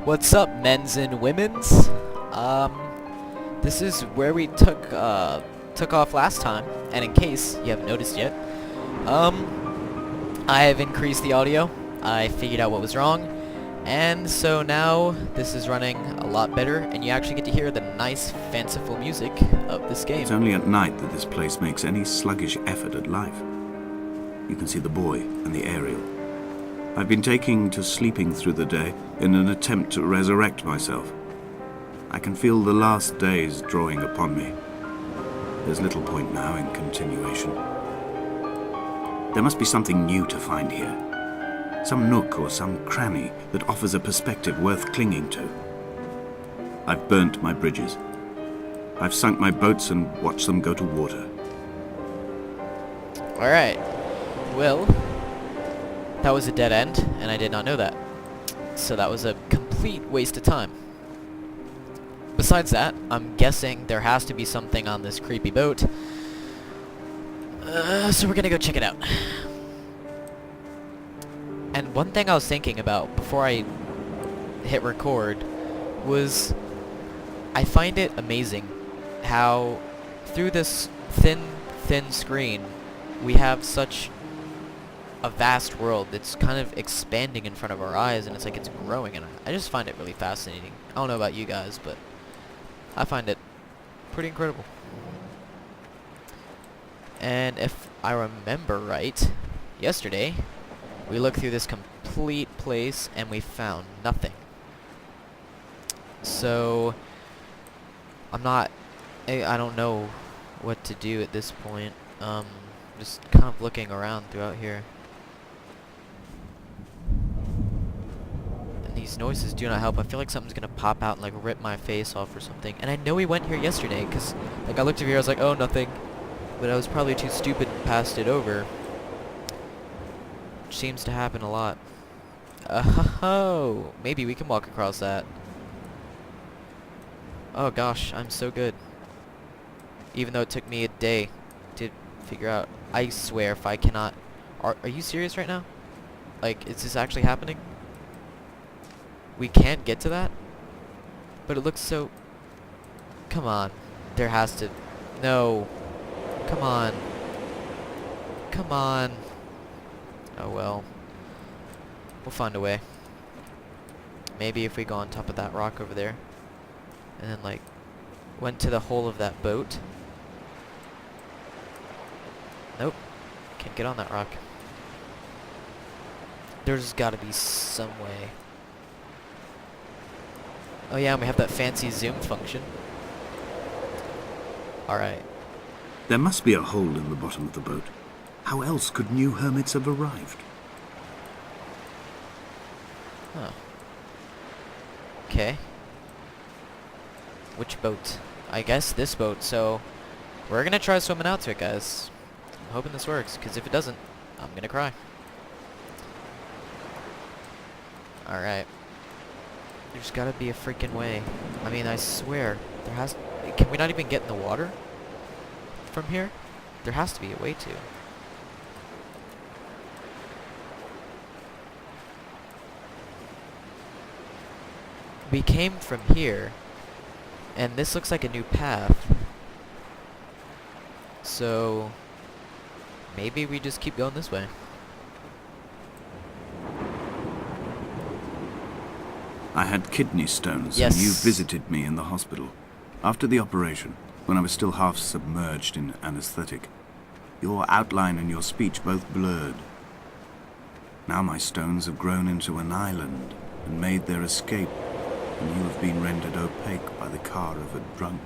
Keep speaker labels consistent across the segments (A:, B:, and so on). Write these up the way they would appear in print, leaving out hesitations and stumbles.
A: What's up, men's and women's? This is where we took off last time, and in case you haven't noticed yet, I have increased the audio. I figured out what was wrong, and so now this is running a lot better, and you actually get to hear the nice, fanciful music of this game.
B: It's only at night that this place makes any sluggish effort at life. You can see the buoy and the aerial. I've been taking to sleeping through the day in an attempt to resurrect myself. I can feel the last days drawing upon me. There's little point now in continuation. There must be something new to find here. Some nook or some cranny that offers a perspective worth clinging to. I've burnt my bridges. I've sunk my boats and watched them go to water.
A: Alright. Well, that was a dead end, and I did not know that. So that was a complete waste of time. Besides that, I'm guessing there has to be something on this creepy boat. So we're gonna go check it out. And one thing I was thinking about before I hit record was I find it amazing how through this thin screen we have such a vast world that's kind of expanding in front of our eyes, and it's like it's growing, and I just find it really fascinating. I don't know about you guys, but I find it pretty incredible. And if I remember right, yesterday we looked through this complete place and we found nothing. So I don't know what to do at this point. Just kind of looking around throughout here. And these noises do not help. I feel like something's gonna pop out and like rip my face off or something. And I know we went here yesterday because like I looked over here, I was like, oh, nothing. But I was probably too stupid and passed it over. Which seems to happen a lot. Oh, maybe we can walk across that. Oh gosh, I'm so good. Even though it took me a day to figure out. I swear if I cannot... Are you serious right now? Like, is this actually happening? We can't get to that? But it looks so... Come on. There has to... No. Come on. Come on. Oh well. We'll find a way. Maybe if we go on top of that rock over there. And then like... Went to the hole of that boat. Nope. Can't get on that rock. There's gotta be some way. Oh yeah, and we have that fancy zoom function. Alright.
B: There must be a hole in the bottom of the boat. How else could new hermits have arrived?
A: Huh. Okay. Which boat? I guess this boat, so... We're gonna try swimming out to it, guys. I'm hoping this works, because if it doesn't, I'm gonna cry. Alright. There's gotta be a freaking way. I mean, I swear, there has... Can we not even get in the water? From here? There has to be a way to. We came from here, and this looks like a new path. So... Maybe we just keep going this way.
B: I had kidney stones,
A: Yes.
B: and you visited me in the hospital. After the operation, when I was still half submerged in anesthetic, your outline and your speech both blurred. Now my stones have grown into an island and made their escape, and you have been rendered opaque by the car of a drunk.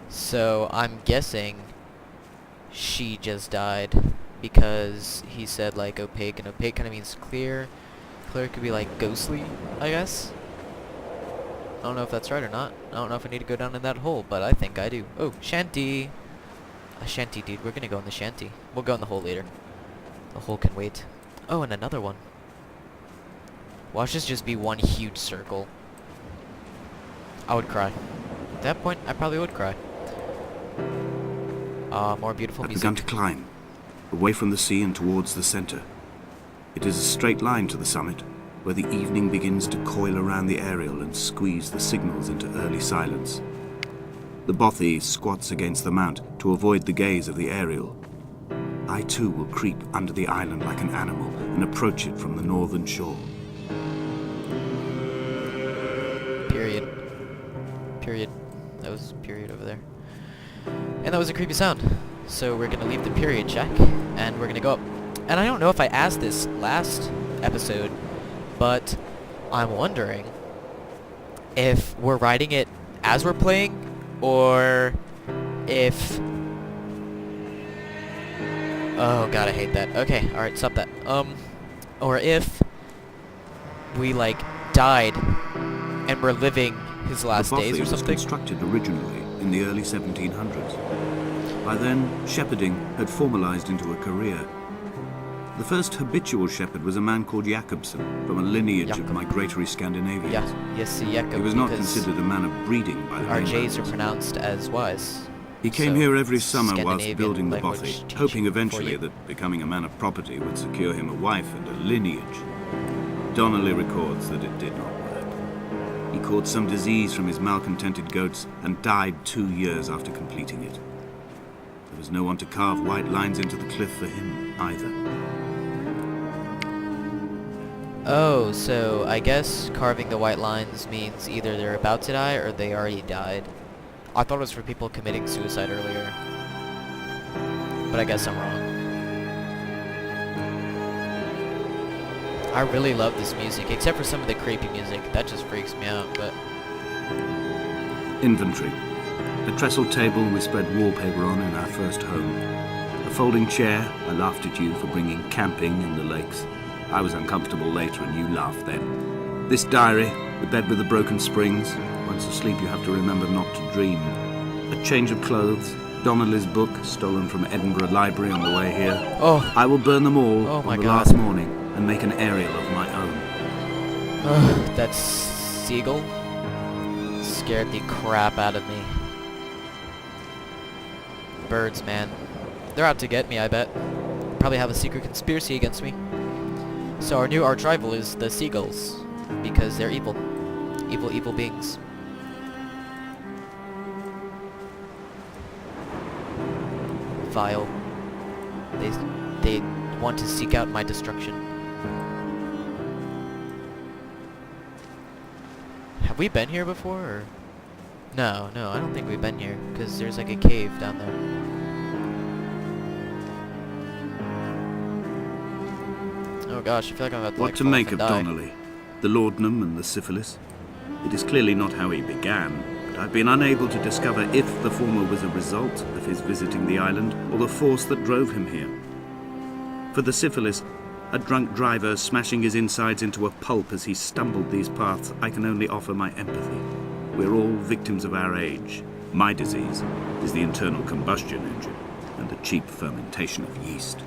A: So, I'm guessing she just died because he said like opaque, and opaque kind of means clear. Clear could be like ghostly, I guess. I don't know if that's right or not. I don't know if I need to go down in that hole, but I think I do. Oh, shanty. A shanty, dude. We're gonna go in the shanty. We'll go in the hole later. The hole can wait. Oh, and another one. Watch this just be one huge circle. I would cry. At that point, I probably would cry. More beautiful
B: I've
A: music.
B: begun to climb, away from the sea and towards the center. It is a straight line to the summit, where the evening begins to coil around the aerial and squeeze the signals into early silence. The bothy squats against the mount to avoid the gaze of the aerial. I too will creep under the island like an animal and approach it from the northern shore.
A: Period. Period. That was period over there. And that was a creepy sound. So we're gonna leave the period check, and we're gonna go up. And I don't know if I asked this last episode, but I'm wondering if we're writing it as we're playing, or if... Oh god, I hate that. Okay, alright, stop that. Or if we, like, died and we're living his last days or something.
B: The bothy was constructed originally in the early 1700s. By then, shepherding had formalized into a career. The first habitual shepherd was a man called Jakobsen, from a lineage of migratory Scandinavians.
A: Yeah, yes, Jakob.
B: He was not considered a man of breeding by the
A: our
B: mainlanders.
A: J's are pronounced as Y's.
B: He came here every summer whilst building the bothy,
A: language
B: hoping
A: teaching
B: eventually
A: for you.
B: that becoming a man of property would secure him a wife and a lineage. Donnelly records that it did not work. He caught some disease from his malcontented goats and died 2 years after completing it. There was no one to carve white lines into the cliff for him either.
A: Oh, so I guess carving the white lines means either they're about to die or they already died. I thought it was for people committing suicide earlier, but I guess I'm wrong. I really love this music, except for some of the creepy music. That just freaks me out, but...
B: Inventory. A trestle table we spread wallpaper on in our first home. A folding chair. I laughed at you for bringing camping in the lakes. I was uncomfortable later and you laughed then. This diary, the bed with the broken springs. Once asleep you have to remember not to dream. A change of clothes. Donnelly's book, stolen from Edinburgh Library on the way here.
A: Oh!
B: I will burn them all
A: Oh
B: on the
A: God.
B: last morning and make an aerial of my own.
A: That seagull scared the crap out of me. Birds, man. They're out to get me, I bet. Probably have a secret conspiracy against me. So our new arch rival is the seagulls, because they're evil. Evil, evil beings. Vile. They want to seek out my destruction. Have we been here before, or? No, I don't think we've been here, because there's like a cave down there. Oh gosh, I feel like I'm about to
B: What
A: like
B: to
A: fall
B: make
A: off
B: of
A: and die.
B: Donnelly? The laudanum and the syphilis? It is clearly not how he began, but I've been unable to discover if the former was a result of his visiting the island or the force that drove him here. For the syphilis, a drunk driver smashing his insides into a pulp as he stumbled these paths, I can only offer my empathy. We're all victims of our age. My disease is the internal combustion engine and the cheap fermentation of yeast.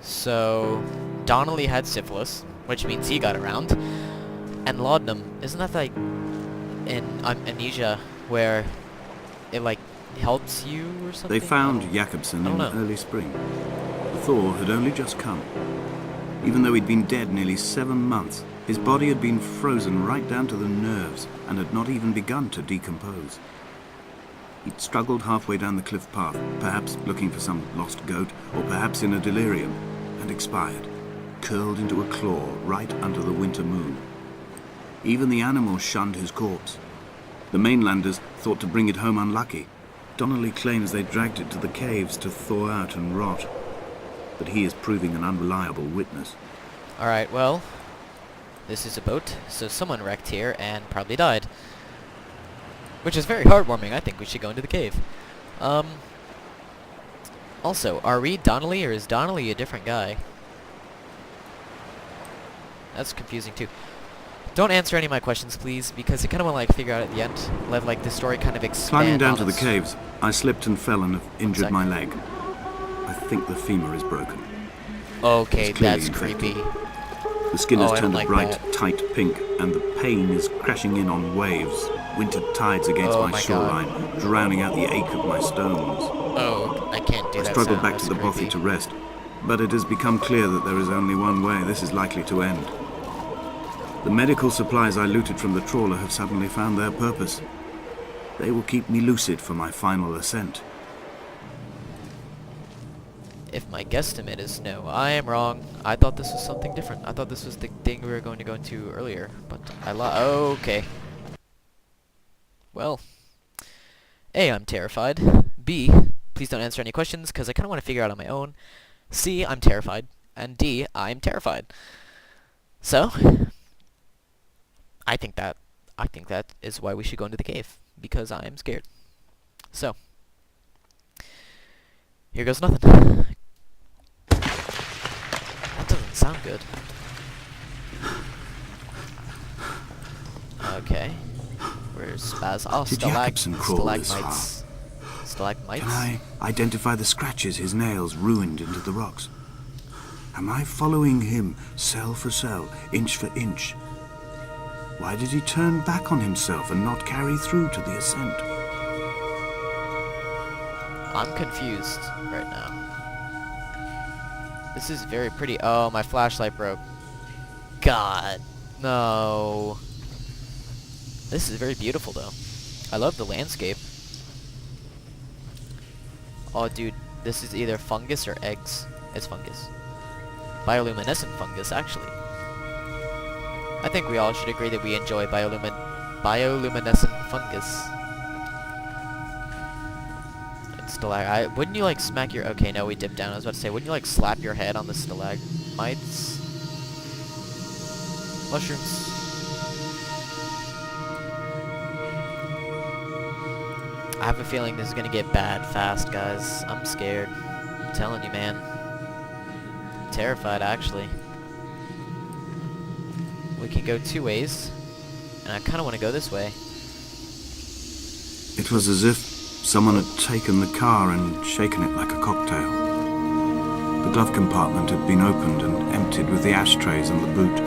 A: So, Donnelly had syphilis, which means he got around. And laudanum, isn't that like in amnesia where it like helps you or something?
B: They found Jakobsen
A: I
B: in
A: don't know.
B: early spring. The thaw had only just come. Even though he'd been dead nearly 7 months, his body had been frozen right down to the nerves and had not even begun to decompose. He'd struggled halfway down the cliff path, perhaps looking for some lost goat, or perhaps in a delirium, and expired, curled into a claw right under the winter moon. Even the animals shunned his corpse. The mainlanders thought to bring it home unlucky. Donnelly claims they dragged it to the caves to thaw out and rot, but he is proving an unreliable witness.
A: Alright, well, this is a boat, so someone wrecked here and probably died. Which is very heartwarming. I think we should go into the cave. Also, are we Donnelly, or is Donnelly a different guy? That's confusing too. Don't answer any of my questions, please, because I kind of want to like figure out at the end. Let like the story kind of expand.
B: Climbing down
A: on
B: to the
A: us.
B: caves, I slipped and fell and have injured
A: sec.
B: my leg. I think the femur is broken.
A: Okay,
B: It's clearly
A: that's
B: infected.
A: creepy.
B: The skin
A: Oh,
B: has
A: I don't
B: turned a
A: like
B: bright,
A: that.
B: tight pink, and the pain is crashing in on waves, winter tides against
A: Oh
B: my
A: my
B: shoreline, drowning out the ache of my stones.
A: Oh, I can't do
B: I
A: that
B: struggled
A: sound.
B: back
A: That's
B: to the bothy
A: creepy.
B: to rest, but it has become clear that there is only one way this is likely to end. The medical supplies I looted from the trawler have suddenly found their purpose. They will keep me lucid for my final ascent.
A: If my guesstimate is no, I am wrong. I thought this was something different. I thought this was the thing we were going to go into earlier, but I lied. Okay. Well, A, I'm terrified. B, please don't answer any questions, because I kind of want to figure out on my own. C, I'm terrified. And D, I'm terrified. So, I think that is why we should go into the cave, because I am scared. So, here goes nothing. That doesn't sound good. Okay. Where's Spaz? Oh,
B: Did Jacobson crawl this far?
A: Stalagmites?
B: Can I identify the scratches his nails ruined into the rocks? Am I following him cell for cell, inch for inch? Why did he turn back on himself and not carry through to the ascent?
A: I'm confused right now. This is very pretty. Oh, my flashlight broke. God, no. This is very beautiful, though. I love the landscape. Oh, dude, this is either fungus or eggs. It's fungus. Bioluminescent fungus, actually. I think we all should agree that we enjoy bioluminescent fungus. Wouldn't you like smack your... Okay, no, we dipped down. I was about to say, wouldn't you like slap your head on the stalagmites? Mushrooms. I have a feeling this is gonna get bad fast, guys. I'm scared. I'm telling you, man. I'm terrified, actually. We can go two ways, and I kind of want to go this way.
B: It was as if someone had taken the car and shaken it like a cocktail. The glove compartment had been opened and emptied with the ashtrays and the boot.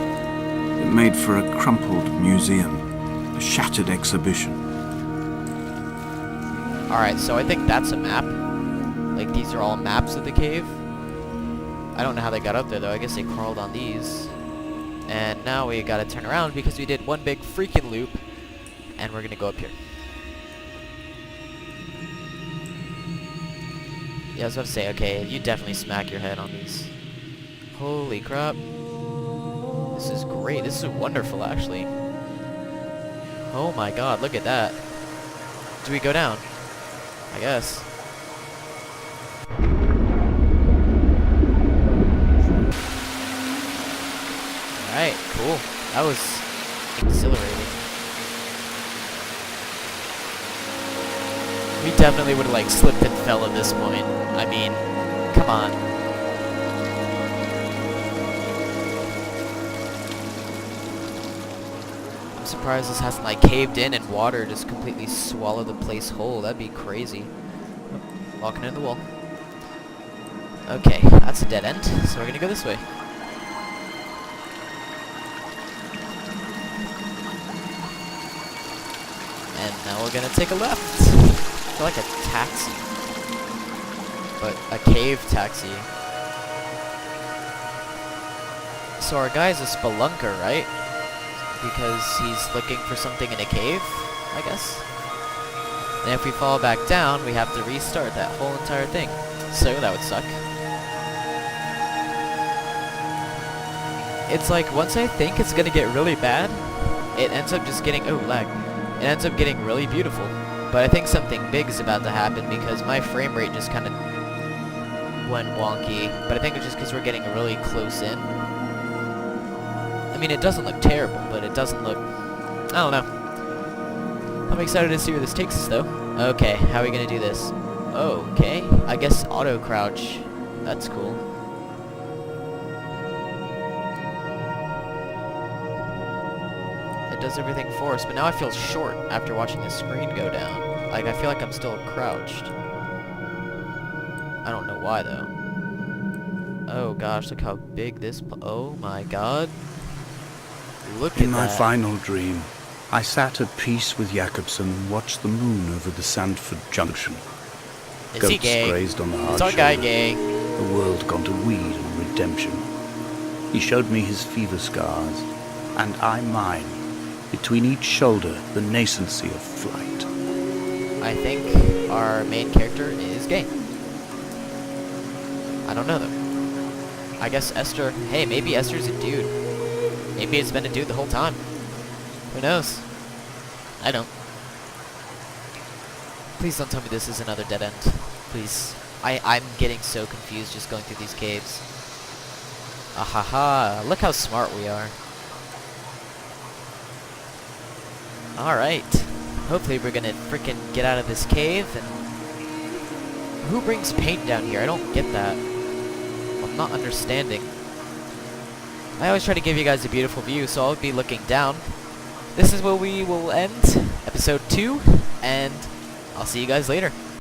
B: It made for a crumpled museum, a shattered exhibition.
A: Alright, so I think that's a map. Like, these are all maps of the cave. I don't know how they got up there, though. I guess they crawled on these. And now we gotta turn around because we did one big freaking loop. And we're gonna go up here. Yeah, I was about to say, okay, you definitely smack your head on these. Holy crap. This is great. This is wonderful, actually. Oh my god, look at that. Do we go down? I guess. Alright, cool. That was exhilarating. We definitely would have, like, slipped and fell at this point. I mean, come on. I'm surprised this hasn't, like, caved in and water just completely swallowed the place whole. That'd be crazy. Oh, walking into the wall. Okay, that's a dead end, so we're gonna go this way. And now we're gonna take a left. I feel like a taxi. But a cave taxi. So our guy's a spelunker, right? Because he's looking for something in a cave, I guess. And if we fall back down, we have to restart that whole entire thing. So that would suck. It's like, once I think it's gonna get really bad, it ends up just getting... Oh, lag. It ends up getting really beautiful. But I think something big is about to happen because my frame rate just kind of went wonky. But I think it's just because we're getting really close in. I mean, it doesn't look terrible, but it doesn't look... I don't know. I'm excited to see where this takes us, though. Okay, how are we going to do this? Oh, okay. I guess auto crouch. That's cool. It does everything for us, but now I feel short after watching the screen go down. Like, I feel like I'm still crouched. I don't know why, though. Oh, gosh, look how big this... Oh, my God. Look at that.
C: In my final dream, I sat at peace with Jacobson and watched the moon over the Sandford Junction.
A: Is he gay?
C: Grazed on the hard
A: Is our guy
C: shoulder.
A: gay?
C: the world gone to weed and redemption. He showed me his fever scars, and I mine. Between each shoulder, the nascency of flight.
A: I think our main character is gay. I don't know though. I guess Esther, hey, maybe Esther's a dude. Maybe it's been a dude the whole time. Who knows? I don't. Please don't tell me this is another dead end. Please. I'm getting so confused just going through these caves. Ahaha, look how smart we are. Alright. Hopefully we're gonna freaking get out of this cave. And who brings paint down here? I don't get that. I'm not understanding. I always try to give you guys a beautiful view, so I'll be looking down. This is where we will end episode 2, and I'll see you guys later.